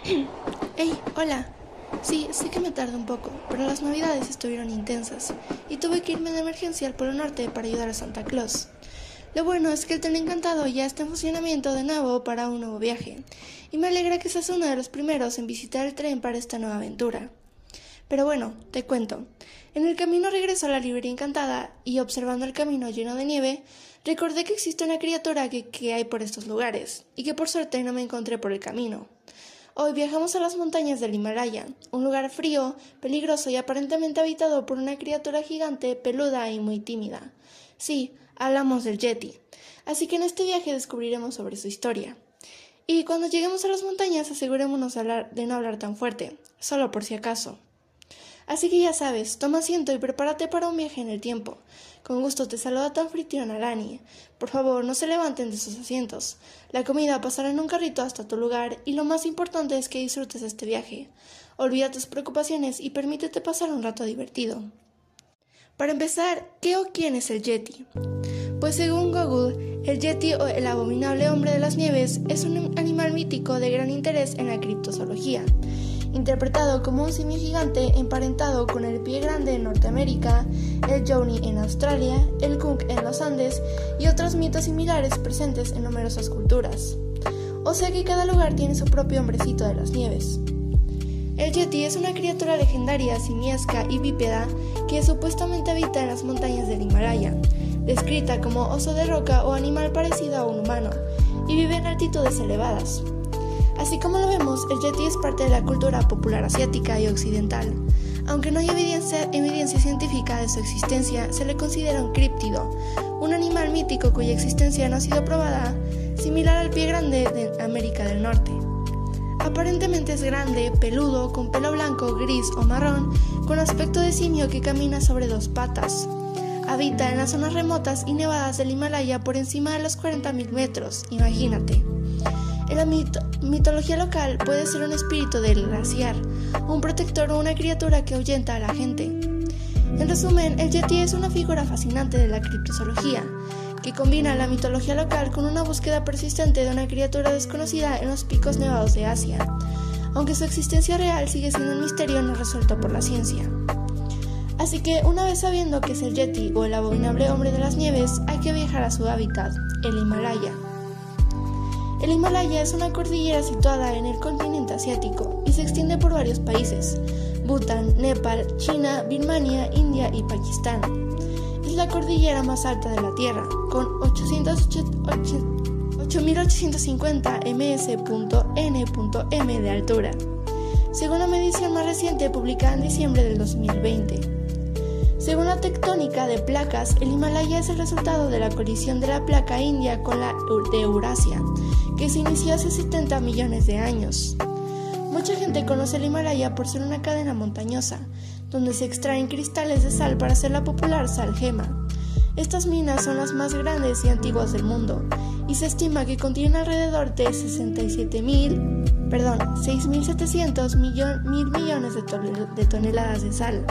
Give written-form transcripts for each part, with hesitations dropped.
Hey, hola. Sí, sé que me tardé un poco, pero las navidades estuvieron intensas y tuve que irme de emergencia al Polo Norte para ayudar a Santa Claus. Lo bueno es que el tren encantado ya está en funcionamiento de nuevo para un nuevo viaje, y me alegra que seas uno de los primeros en visitar el tren para esta nueva aventura. Pero bueno, te cuento. En el camino regreso a la librería encantada y observando el camino lleno de nieve, recordé que existe una criatura que hay por estos lugares y que por suerte no me encontré por el camino. Hoy viajamos a las montañas del Himalaya, un lugar frío, peligroso y aparentemente habitado por una criatura gigante, peluda y muy tímida. Sí, hablamos del Yeti. Así que en este viaje descubriremos sobre su historia. Y cuando lleguemos a las montañas asegurémonos de no hablar tan fuerte, solo por si acaso. Así que ya sabes, toma asiento y prepárate para un viaje en el tiempo. Con gusto te saluda tu anfitriona Lani. Por favor, no se levanten de sus asientos. La comida pasará en un carrito hasta tu lugar y lo más importante es que disfrutes este viaje. Olvida tus preocupaciones y permítete pasar un rato divertido. Para empezar, ¿qué o quién es el Yeti? Pues según Google, el Yeti o el abominable hombre de las nieves es un animal mítico de gran interés en la criptozoología. Interpretado como un simio gigante emparentado con el pie grande en Norteamérica, el Yoni en Australia, el Kunk en los Andes y otros mitos similares presentes en numerosas culturas. O sea que cada lugar tiene su propio hombrecito de las nieves. El Yeti es una criatura legendaria, simiesca y bípeda que supuestamente habita en las montañas del Himalaya, descrita como oso de roca o animal parecido a un humano, y vive en altitudes elevadas. Así como lo vemos, el Yeti es parte de la cultura popular asiática y occidental. Aunque no hay evidencia científica de su existencia, se le considera un críptido, un animal mítico cuya existencia no ha sido probada, similar al pie grande de América del Norte. Aparentemente es grande, peludo, con pelo blanco, gris o marrón, con aspecto de simio que camina sobre dos patas. Habita en las zonas remotas y nevadas del Himalaya por encima de los 40.000 metros, imagínate. En la mitología local puede ser un espíritu del glaciar, un protector o una criatura que ahuyenta a la gente. En resumen, el Yeti es una figura fascinante de la criptozoología, que combina la mitología local con una búsqueda persistente de una criatura desconocida en los picos nevados de Asia, aunque su existencia real sigue siendo un misterio no resuelto por la ciencia. Así que, una vez sabiendo que es el Yeti o el abominable hombre de las nieves, hay que viajar a su hábitat, el Himalaya. El Himalaya es una cordillera situada en el continente asiático y se extiende por varios países: Bután, Nepal, China, Birmania, India y Pakistán. Es la cordillera más alta de la Tierra, con 8.850 ms.n.m de altura, según la medición más reciente publicada en diciembre del 2020. Según la tectónica de placas, el Himalaya es el resultado de la colisión de la placa india con la de Eurasia, que se inició hace 70 millones de años. Mucha gente conoce el Himalaya por ser una cadena montañosa, donde se extraen cristales de sal para hacer la popular sal gema. Estas minas son las más grandes y antiguas del mundo, y se estima que contienen alrededor de 6.700 millones de toneladas de sal.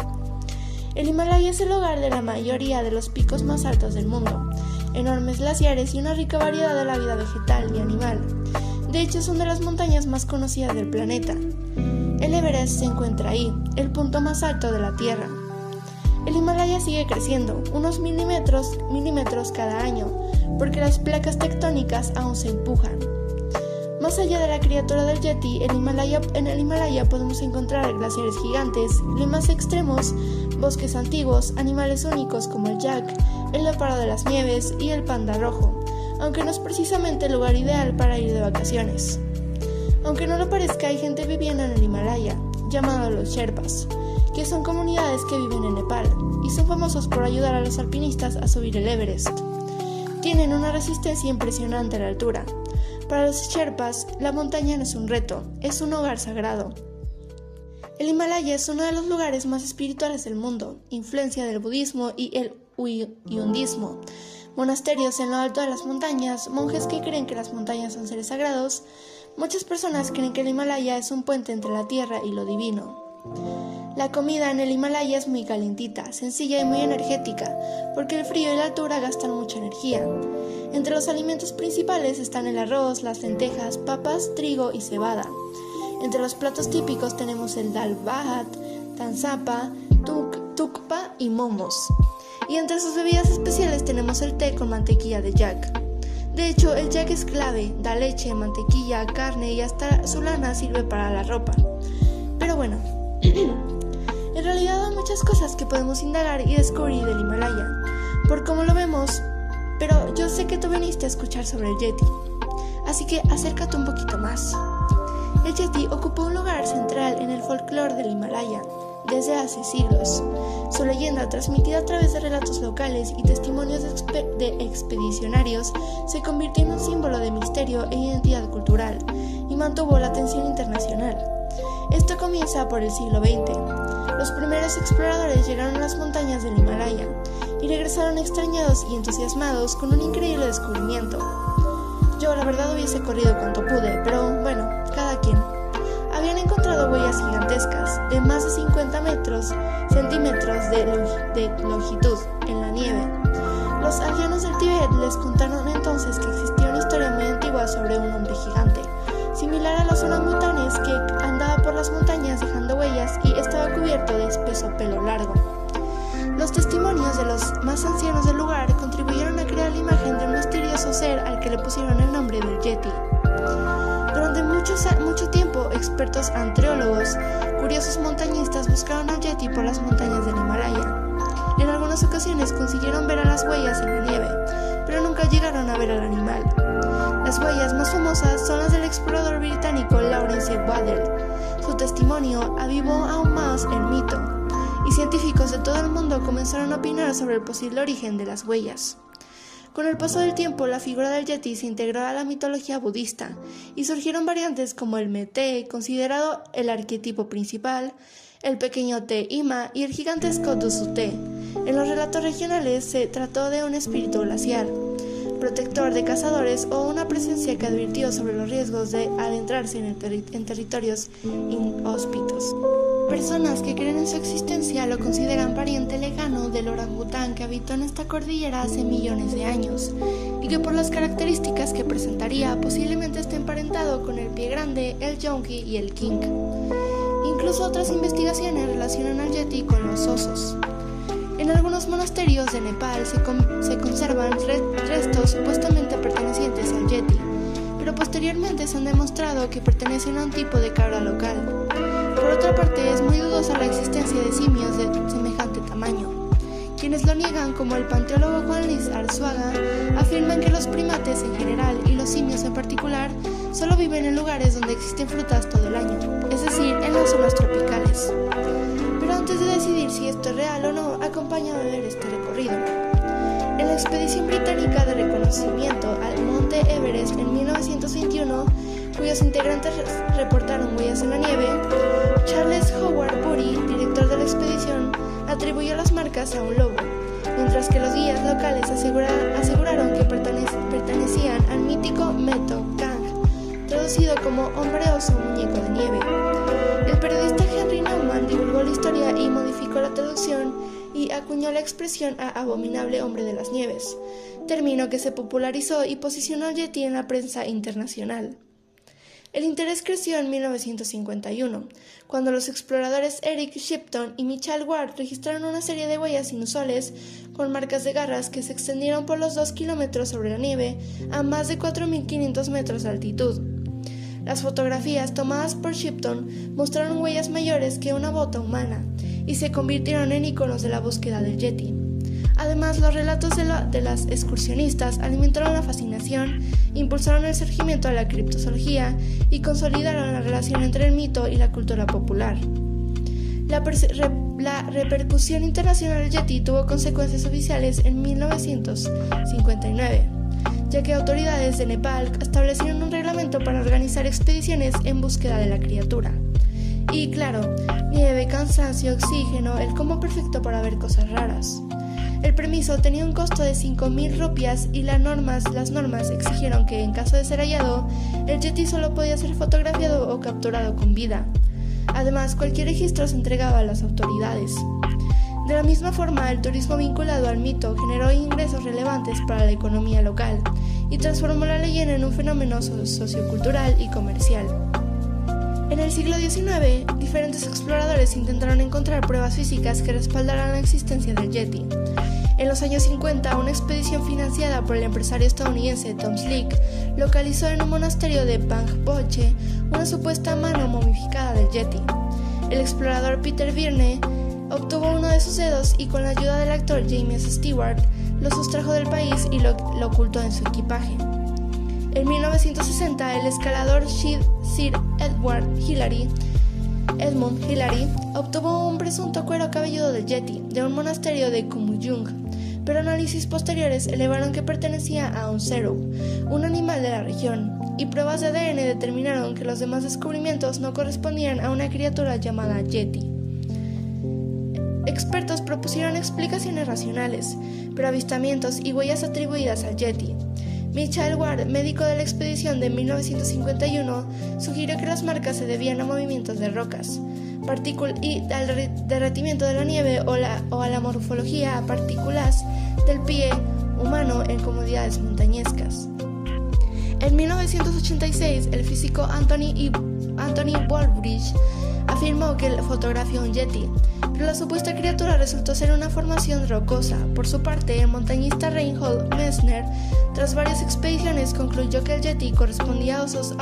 El Himalaya es el hogar de la mayoría de los picos más altos del mundo, enormes glaciares y una rica variedad de la vida vegetal y animal. De hecho, es una de las montañas más conocidas del planeta. El Everest se encuentra ahí, el punto más alto de la Tierra. El Himalaya sigue creciendo, unos milímetros cada año, porque las placas tectónicas aún se empujan. Más allá de la criatura del Yeti, en el Himalaya podemos encontrar glaciares gigantes, climas extremos, bosques antiguos, animales únicos como el yak, el leopardo de las nieves y el panda rojo, aunque no es precisamente el lugar ideal para ir de vacaciones. Aunque no lo parezca, hay gente viviendo en el Himalaya, llamados los Sherpas, que son comunidades que viven en Nepal y son famosos por ayudar a los alpinistas a subir el Everest. Tienen una resistencia impresionante a la altura. Para los Sherpas, la montaña no es un reto, es un hogar sagrado. El Himalaya es uno de los lugares más espirituales del mundo, influencia del budismo y el hundismo. Monasterios en lo alto de las montañas, monjes que creen que las montañas son seres sagrados. Muchas personas creen que el Himalaya es un puente entre la tierra y lo divino. La comida en el Himalaya es muy calientita, sencilla y muy energética, porque el frío y la altura gastan mucha energía. Entre los alimentos principales están el arroz, las lentejas, papas, trigo y cebada. Entre los platos típicos tenemos el dal bhat, tanzapa, tukpa y momos. Y entre sus bebidas especiales tenemos el té con mantequilla de yak. De hecho, el yak es clave, da leche, mantequilla, carne y hasta su lana sirve para la ropa. Pero bueno, en realidad hay muchas cosas que podemos indagar y descubrir del Himalaya, por cómo lo vemos, pero yo sé que tú viniste a escuchar sobre el Yeti, así que acércate un poquito más. El Yeti ocupó un lugar central en el folclore del Himalaya desde hace siglos. Su leyenda, transmitida a través de relatos locales y testimonios de expedicionarios, se convirtió en un símbolo de misterio e identidad cultural y mantuvo la atención internacional. Esto comienza por el siglo XX. Los primeros exploradores llegaron a las montañas del Himalaya y regresaron extrañados y entusiasmados con un increíble descubrimiento. Yo la verdad hubiese corrido cuanto pude, pero bueno, cada quien. Habían encontrado huellas gigantescas de más de 50 centímetros de longitud en la nieve. Los aldeanos del Tíbet les contaron entonces que existía una historia muy antigua sobre un hombre gigante, similar a los orangutanes, que andaba por las montañas dejando huellas y estaba cubierto de espeso pelo largo. Los testimonios de los más ancianos del lugar contribuyeron a crear la imagen de un misterioso ser al que le pusieron el nombre del Yeti. Durante mucho tiempo, expertos antriólogos, curiosos montañistas buscaron al Yeti por las montañas del Himalaya. En algunas ocasiones consiguieron ver a las huellas en la nieve, pero nunca llegaron a ver al animal. Las huellas más famosas son las del explorador británico Lawrence Waddell. Su testimonio avivó aún más el mito, y científicos de todo el mundo comenzaron a opinar sobre el posible origen de las huellas. Con el paso del tiempo, la figura del Yeti se integró a la mitología budista y surgieron variantes como el Mété, considerado el arquetipo principal, el pequeño Te Ima y el gigantesco Dusute. En los relatos regionales se trató de un espíritu glaciar, protector de cazadores o una presencia que advirtió sobre los riesgos de adentrarse en territorios inhóspitos. Personas que creen en su existencia lo consideran pariente lejano del orangután que habitó en esta cordillera hace millones de años y que por las características que presentaría posiblemente esté emparentado con el pie grande, el yonki y el king. Incluso otras investigaciones relacionan al Yeti con los osos. En algunos monasterios de Nepal se conservan restos supuestamente pertenecientes al Yeti, pero posteriormente se han demostrado que pertenecen a un tipo de cabra local. Por otra parte, es muy dudosa la existencia de simios de semejante tamaño. Quienes lo niegan, como el paleontólogo Juan Luis Arzuaga, afirman que los primates en general y los simios en particular solo viven en lugares donde existen frutas todo el año, es decir, en las zonas tropicales. Pero antes de decidir si esto es real o no, acompáñame a ver este recorrido. En la expedición británica de reconocimiento al Monte Everest en 1921, cuyos integrantes reportaron huellas en la nieve, Charles Howard Bury, director de la expedición, atribuyó las marcas a un lobo, mientras que los guías locales aseguraron que pertenecían al mítico Meto Kang, traducido como hombre oso muñeco de nieve. El periodista Henry Nauman divulgó la historia y modificó la traducción y acuñó la expresión a abominable hombre de las nieves, término que se popularizó y posicionó al Yeti en la prensa internacional. El interés creció en 1951, cuando los exploradores Eric Shipton y Michael Ward registraron una serie de huellas inusuales con marcas de garras que se extendieron por los 2 kilómetros sobre la nieve a más de 4.500 metros de altitud. Las fotografías tomadas por Shipton mostraron huellas mayores que una bota humana y se convirtieron en iconos de la búsqueda del Yeti. Además, los relatos de las excursionistas alimentaron la fascinación, impulsaron el surgimiento de la criptozoología y consolidaron la relación entre el mito y la cultura popular. La repercusión internacional del Yeti tuvo consecuencias oficiales en 1959, ya que autoridades de Nepal establecieron un reglamento para organizar expediciones en búsqueda de la criatura. Y claro, nieve, cansancio, oxígeno, el combo perfecto para ver cosas raras. El permiso tenía un costo de 5.000 rupias y las normas exigieron que, en caso de ser hallado, el Yeti solo podía ser fotografiado o capturado con vida. Además, cualquier registro se entregaba a las autoridades. De la misma forma, el turismo vinculado al mito generó ingresos relevantes para la economía local y transformó la leyenda en un fenómeno sociocultural y comercial. En el siglo XIX, diferentes exploradores intentaron encontrar pruebas físicas que respaldaran la existencia del Yeti. En los años 50, una expedición financiada por el empresario estadounidense Tom Slick localizó en un monasterio de Pangboche una supuesta mano momificada del Yeti. El explorador Peter Byrne obtuvo uno de sus dedos y con la ayuda del actor James Stewart lo sustrajo del país y lo ocultó en su equipaje. En 1960, el escalador Sir Edmund Hillary obtuvo un presunto cuero cabelludo del Yeti de un monasterio de Kumuyung, pero análisis posteriores elevaron que pertenecía a un seru, un animal de la región, y pruebas de ADN determinaron que los demás descubrimientos no correspondían a una criatura llamada Yeti. Expertos propusieron explicaciones racionales, pero avistamientos y huellas atribuidas al Yeti. Michael Ward, médico de la expedición de 1951, sugirió que las marcas se debían a movimientos de rocas, y al derretimiento de la nieve o a la morfología a partículas del pie humano en comodidades montañescas. En 1986, el físico Anthony Walbridge afirmó que fotografió un Yeti, pero la supuesta criatura resultó ser una formación rocosa. Por su parte, el montañista Reinhold Messner, tras varias expediciones, concluyó que el Yeti correspondía a osos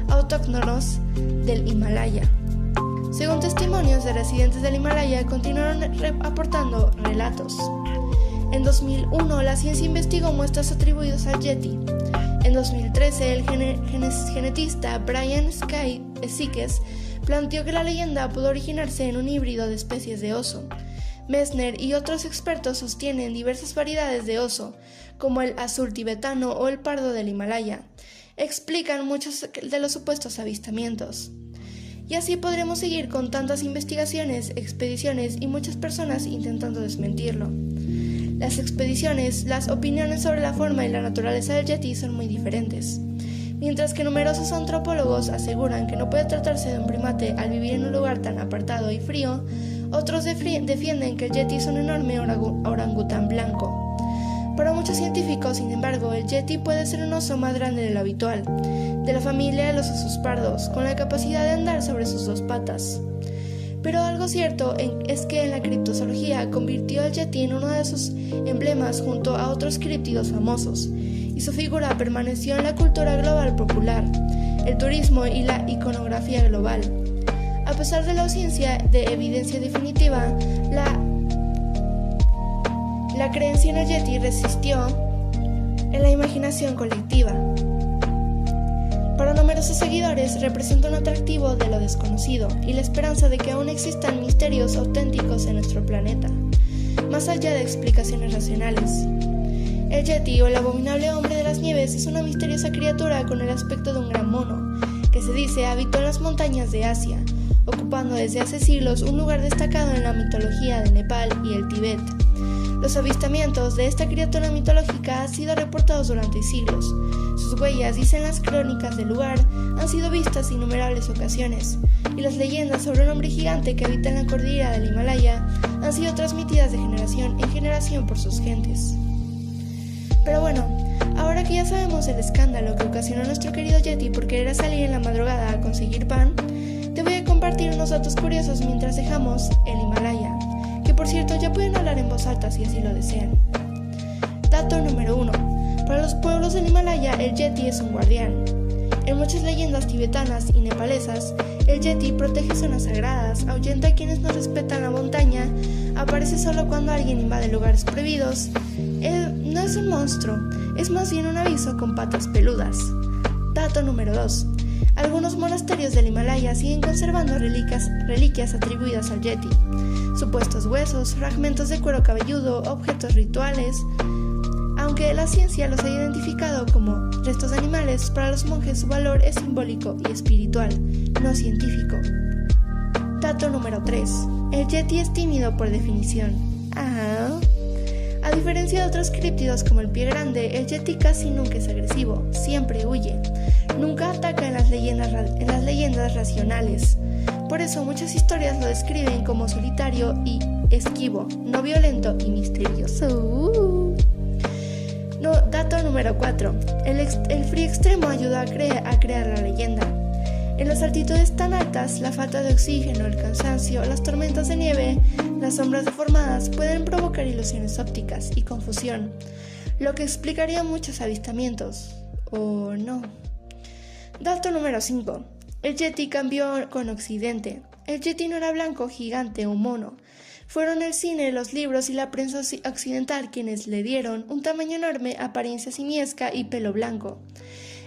autóctonos del Himalaya. Según testimonios de residentes del Himalaya, continuaron aportando relatos. En 2001, la ciencia investigó muestras atribuidas al Yeti. En 2013, el genetista Brian Sikes planteó que la leyenda pudo originarse en un híbrido de especies de oso. Messner y otros expertos sostienen diversas variedades de oso, como el azul tibetano o el pardo del Himalaya. Explican muchos de los supuestos avistamientos. Y así podremos seguir con tantas investigaciones, expediciones y muchas personas intentando desmentirlo. Las expediciones, las opiniones sobre la forma y la naturaleza del Yeti son muy diferentes. Mientras que numerosos antropólogos aseguran que no puede tratarse de un primate al vivir en un lugar tan apartado y frío, otros defienden que el Yeti es un enorme orangután blanco. Para muchos científicos, sin embargo, el Yeti puede ser un oso más grande de lo habitual, de la familia de los osos pardos, con la capacidad de andar sobre sus dos patas. Pero algo cierto es que en la criptozoología convirtió al Yeti en uno de sus emblemas junto a otros críptidos famosos, y su figura permaneció en la cultura global popular, el turismo y la iconografía global. A pesar de la ausencia de evidencia definitiva, la creencia en el Yeti resistió en la imaginación colectiva. Para numerosos seguidores representa un atractivo de lo desconocido y la esperanza de que aún existan misterios auténticos en nuestro planeta, más allá de explicaciones racionales. El Yeti, o el abominable hombre de las nieves, es una misteriosa criatura con el aspecto de un gran mono, que se dice habitó en las montañas de Asia, ocupando desde hace siglos un lugar destacado en la mitología de Nepal y el Tíbet. Los avistamientos de esta criatura mitológica han sido reportados durante siglos. Sus huellas, dicen las crónicas del lugar, han sido vistas innumerables ocasiones, y las leyendas sobre un hombre gigante que habita en la cordillera del Himalaya han sido transmitidas de generación en generación por sus gentes. Pero bueno, ahora que ya sabemos el escándalo que ocasionó nuestro querido Yeti por querer salir en la madrugada a conseguir pan, te voy a compartir unos datos curiosos mientras dejamos el Himalaya, que por cierto ya pueden hablar en voz alta si así lo desean. Dato número 1. Para los pueblos del Himalaya, el Yeti es un guardián. En muchas leyendas tibetanas y nepalesas, el Yeti protege zonas sagradas, ahuyenta a quienes no respetan la montaña, aparece solo cuando alguien invade lugares prohibidos. Él no es un monstruo, es más bien un aviso con patas peludas. Dato número 2. Algunos monasterios del Himalaya siguen conservando reliquias atribuidas al Yeti, supuestos huesos, fragmentos de cuero cabelludo, objetos rituales. Aunque la ciencia los ha identificado como restos de animales, para los monjes su valor es simbólico y espiritual, no científico. Dato número 3. El Yeti es tímido por definición. A diferencia de otros críptidos como el pie grande, el Yeti casi nunca es agresivo, siempre huye. Nunca ataca en las leyendas racionales. Por eso muchas historias lo describen como solitario y esquivo, no violento y misterioso. Dato número 4. El frío extremo ayudó a crear la leyenda. En las altitudes tan altas, la falta de oxígeno, el cansancio, las tormentas de nieve, las sombras deformadas pueden provocar ilusiones ópticas y confusión, lo que explicaría muchos avistamientos. ¿O no? Dato número 5. El Yeti cambió con Occidente. El Yeti no era blanco, gigante o mono. Fueron el cine, los libros y la prensa occidental quienes le dieron un tamaño enorme, apariencia simiesca y pelo blanco.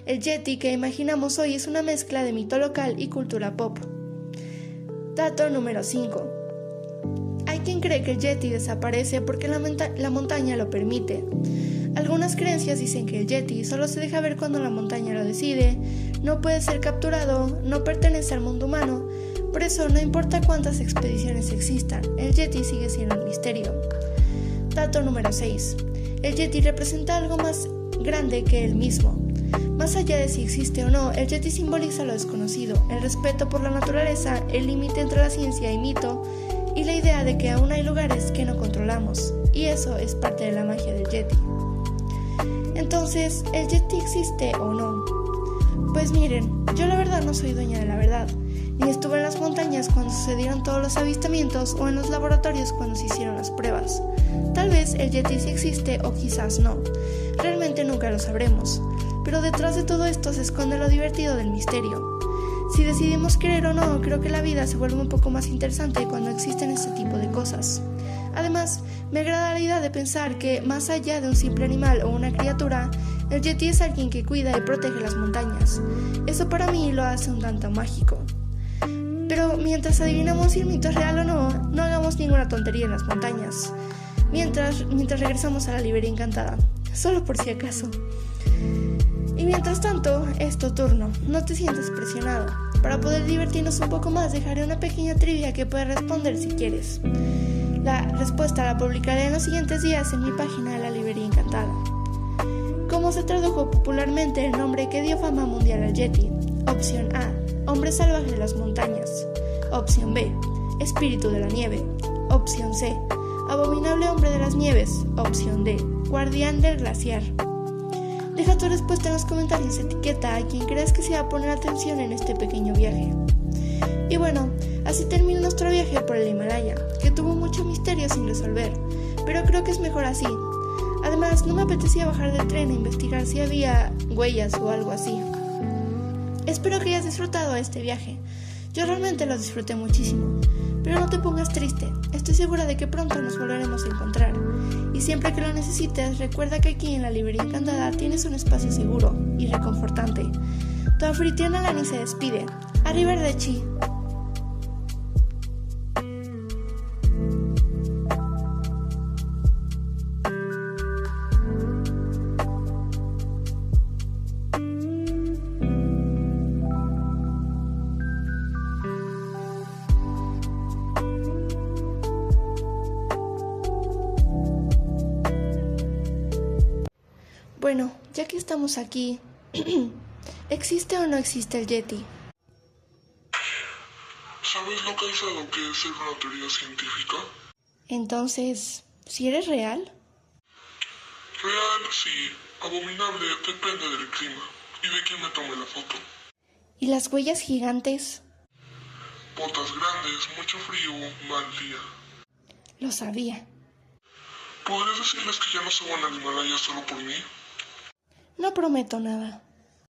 El Yeti que imaginamos hoy es una mezcla de mito local y cultura pop. Dato número 5. Hay quien cree que el Yeti desaparece porque la montaña lo permite. Algunas creencias dicen que el Yeti solo se deja ver cuando la montaña lo decide, no puede ser capturado, no pertenece al mundo humano, por eso no importa cuántas expediciones existan, el Yeti sigue siendo un misterio. Dato número 6. El Yeti representa algo más grande que él mismo. Más allá de si existe o no, el Yeti simboliza lo desconocido, el respeto por la naturaleza, el límite entre la ciencia y mito, y la idea de que aún hay lugares que no controlamos, y eso es parte de la magia del Yeti. Entonces, ¿el Yeti existe o no? Pues miren, yo la verdad no soy dueña de la verdad, ni estuve en las montañas cuando sucedieron todos los avistamientos o en los laboratorios cuando se hicieron las pruebas. Tal vez el Yeti sí existe o quizás no, realmente nunca lo sabremos, pero detrás de todo esto se esconde lo divertido del misterio. Si decidimos creer o no, creo que la vida se vuelve un poco más interesante cuando existen este tipo de cosas. Además, me agrada la idea de pensar que, más allá de un simple animal o una criatura, el Yeti es alguien que cuida y protege las montañas. Eso para mí lo hace un tanto mágico. Pero mientras adivinamos si el mito es real o no, no hagamos ninguna tontería en las montañas. Mientras regresamos a la librería encantada, solo por si acaso. Y mientras tanto, es tu turno, no te sientas presionado. Para poder divertirnos un poco más, dejaré una pequeña trivia que puedes responder si quieres. La respuesta la publicaré en los siguientes días en mi página de la librería encantada. ¿Cómo se tradujo popularmente el nombre que dio fama mundial al Yeti? Opción A, hombre salvaje de las montañas. Opción B, espíritu de la nieve. Opción C, abominable hombre de las nieves. Opción D, guardián del glaciar. Deja tu respuesta en los comentarios, etiqueta a quien creas que se va a poner atención en este pequeño viaje. Y bueno, así termina nuestro viaje por el Himalaya, que tuvo mucho misterio sin resolver, pero creo que es mejor así. Además, no me apetecía bajar del tren e investigar si había huellas o algo así. Espero que hayas disfrutado este viaje. Yo realmente lo disfruté muchísimo. Pero no te pongas triste, estoy segura de que pronto nos volveremos a encontrar. Y siempre que lo necesites, recuerda que aquí en la librería encantada tienes un espacio seguro y reconfortante. Tu anfitriona Lani se despide. Arrivederci. Bueno, ya que estamos aquí, ¿existe o no existe el Yeti? ¿Sabes lo cansado que es ser una teoría científica? Entonces, ¿si eres real? Real, sí. Abominable, depende del clima y de quién me tome la foto. ¿Y las huellas gigantes? Botas grandes, mucho frío, mal día. Lo sabía. ¿Podrías decirles que ya no suban al Himalaya solo por mí? No prometo nada.